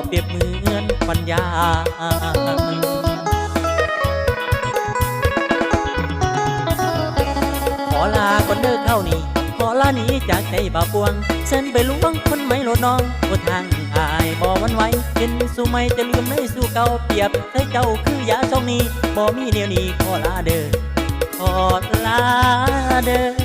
เปรียบเหมือนปัญญาขอลาก่อนเด้อเข้านี่ขอลาหนีจากใจบ่าวปวงเส้นไปล้วงคนไม่โลดน้องบ่ทางอายบ่วันไหวเห็นสู้ไม่จะลืมในสู้เก่าเปรียบใส่เจ้าคือยาช่องนี้บ่มีแนวนี้ขอลาเด้อขอลาเด้อ